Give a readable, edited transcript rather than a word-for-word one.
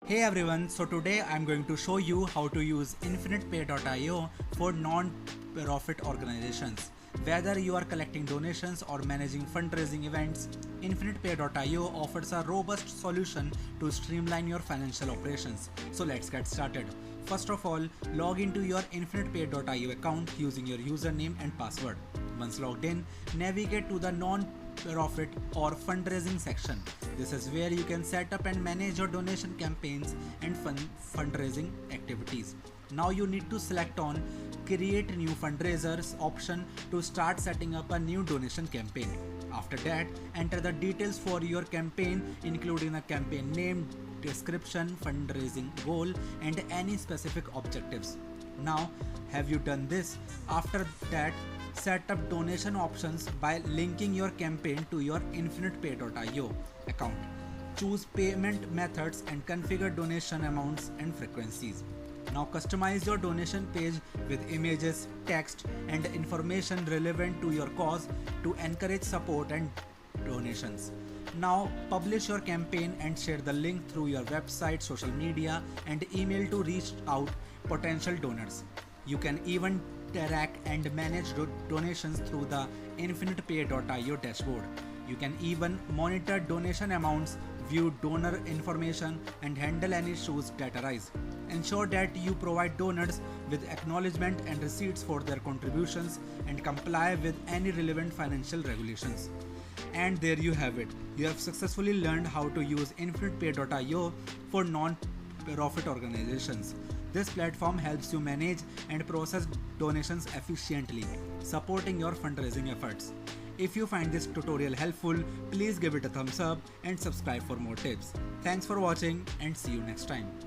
Hey everyone, so today I'm going to show you how to use Infinitepay.io for non-profit organizations. Whether you are collecting donations or managing fundraising events, Infinitepay.io offers a robust solution to streamline your financial operations. So let's get started. First of all, log into your Infinitepay.io account using your username and password. Once logged in, navigate to the non-profit or fundraising section. This is where you can set up and manage your donation campaigns and fundraising activities. Now you need to select on Create New Fundraisers option to start setting up a new donation campaign. After that, enter the details for your campaign, including a campaign name, description, fundraising goal, and any specific objectives. Now, have you done this? After that, set up donation options by linking your campaign to your Infinitepay.io account. Choose payment methods and configure donation amounts and frequencies. Now customize your donation page with images, text, and information relevant to your cause to encourage support and donations. Now publish your campaign and share the link through your website, social media, and email to reach out potential donors. You can even track and manage donations through the Infinitepay.io dashboard. You can even monitor donation amounts, view donor information, and handle any issues that arise. Ensure that you provide donors with acknowledgement and receipts for their contributions and comply with any relevant financial regulations. And there you have it. You have successfully learned how to use Infinitepay.io for non-profit organizations. This platform helps you manage and process donations efficiently, supporting your fundraising efforts. If you find this tutorial helpful, please give it a thumbs up and subscribe for more tips. Thanks for watching and see you next time.